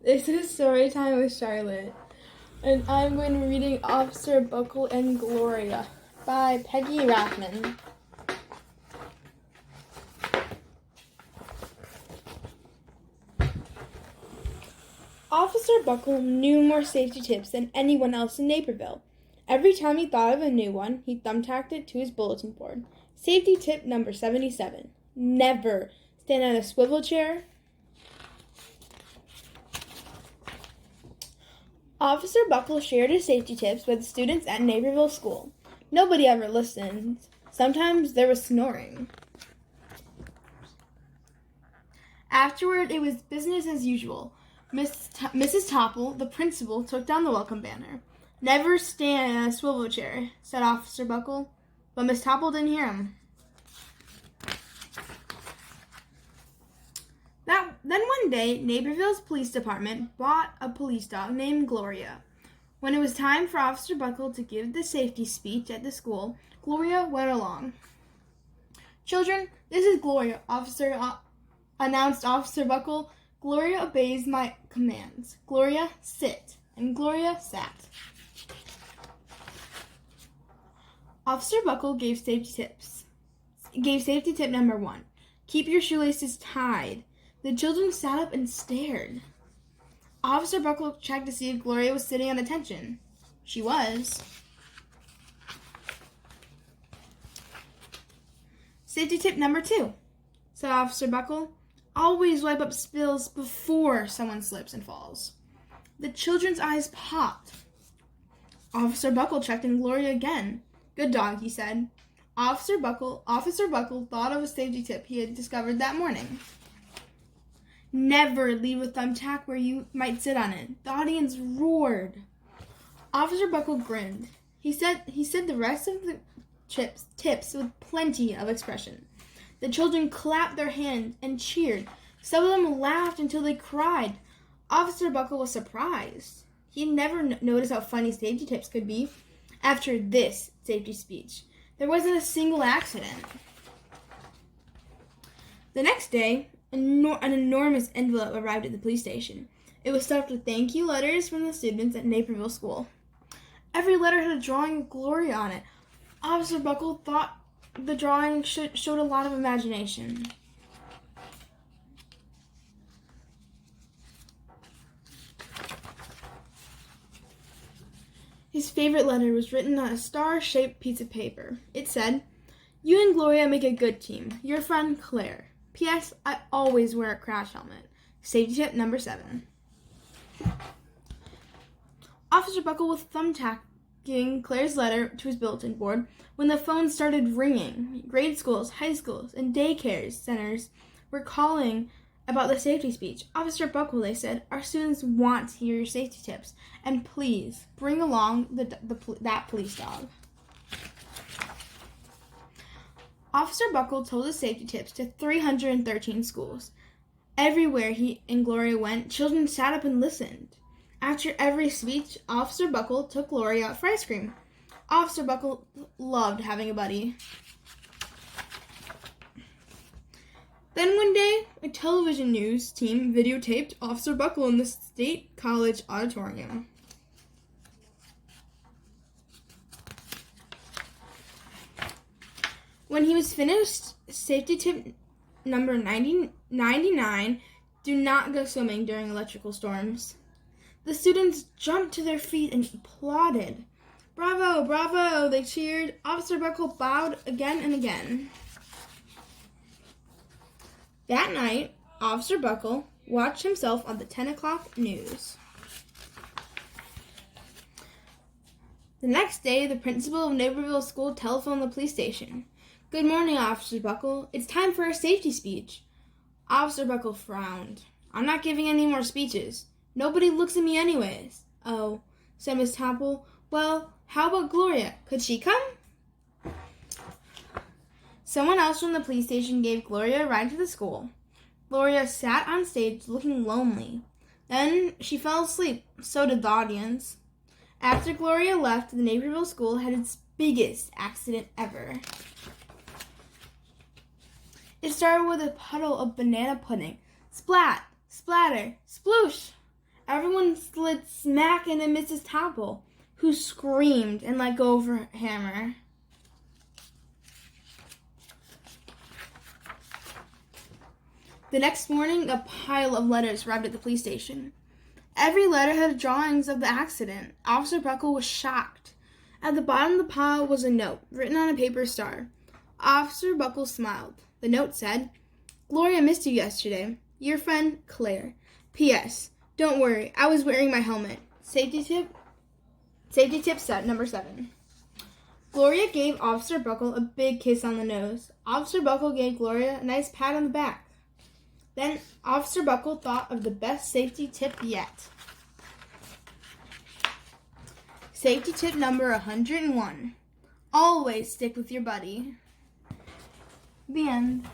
This is story time with Charlotte, and I'm going to be reading Officer Buckle and Gloria by Peggy Rathman. Officer Buckle knew more safety tips than anyone else in Naperville. Every time he thought of a new one, he thumbtacked it to his bulletin board. Safety tip number 77. Never stand on a swivel chair. Officer Buckle shared his safety tips with students at Naperville School. Nobody ever listened. Sometimes there was snoring. Afterward, it was business as usual. Mrs. Topple, the principal, took down the welcome banner. Never stand on a swivel chair, said Officer Buckle, but Miss Topple didn't hear him. Then one day, Naperville's police department bought a police dog named Gloria. When it was time for Officer Buckle to give the safety speech at the school, Gloria went along. "Children, this is Gloria," announced Officer Buckle. "Gloria obeys my commands. Gloria, sit." And Gloria sat. Officer Buckle gave safety tip number 1. Keep your shoelaces tied. The children sat up and stared. Officer Buckle checked to see if Gloria was sitting at attention. She was. Safety tip number 2, said Officer Buckle. Always wipe up spills before someone slips and falls. The children's eyes popped. Officer Buckle checked in Gloria again. Good dog, he said. Officer Buckle thought of a safety tip he had discovered that morning. Never leave a thumbtack where you might sit on it. The audience roared. Officer Buckle grinned. He said the rest of the tips with plenty of expression. The children clapped their hands and cheered. Some of them laughed until they cried. Officer Buckle was surprised. He had never noticed how funny safety tips could be. After this safety speech, there wasn't a single accident. The next day, an enormous envelope arrived at the police station. It was stuffed with thank you letters from the students at Naperville School. Every letter had a drawing of Gloria on it. Officer Buckle thought the drawing showed a lot of imagination. His favorite letter was written on a star-shaped piece of paper. It said, "You and Gloria make a good team. Your friend, Claire. P.S. I always wear a crash helmet." Safety tip number 7. Officer Buckle was thumbtacking Claire's letter to his bulletin board when the phone started ringing. Grade schools, high schools, and daycare centers were calling about the safety speech. "Officer Buckle," they said, "our students want to hear your safety tips, and please bring along that police dog." Officer Buckle told his safety tips to 313 schools. Everywhere he and Gloria went, children sat up and listened. After every speech, Officer Buckle took Gloria out for ice cream. Officer Buckle loved having a buddy. Then one day, a television news team videotaped Officer Buckle in the State College auditorium. When he was finished, safety tip number 99, do not go swimming during electrical storms. The students jumped to their feet and applauded. "Bravo, bravo," they cheered. Officer Buckle bowed again and again. That night, Officer Buckle watched himself on the 10 o'clock news. The next day, the principal of Naperville School telephoned the police station. "Good morning, Officer Buckle. It's time for a safety speech." Officer Buckle frowned. "I'm not giving any more speeches. Nobody looks at me anyways." "Oh," said Miss Topple. "Well, how about Gloria? Could she come?" Someone else from the police station gave Gloria a ride to the school. Gloria sat on stage looking lonely. Then she fell asleep. So did the audience. After Gloria left, the Naperville School had its biggest accident ever. It started with a puddle of banana pudding. Splat, splatter, sploosh. Everyone slid smack into Mrs. Topple, who screamed and let go of her hammer. The next morning, a pile of letters arrived at the police station. Every letter had drawings of the accident. Officer Buckle was shocked. At the bottom of the pile was a note, written on a paper star. Officer Buckle smiled. The note said, "Gloria missed you yesterday. Your friend, Claire. P.S. Don't worry, I was wearing my helmet. Safety tip set number 7. Gloria gave Officer Buckle a big kiss on the nose. Officer Buckle gave Gloria a nice pat on the back. Then Officer Buckle thought of the best safety tip yet. Safety tip number 101. Always stick with your buddy. The end.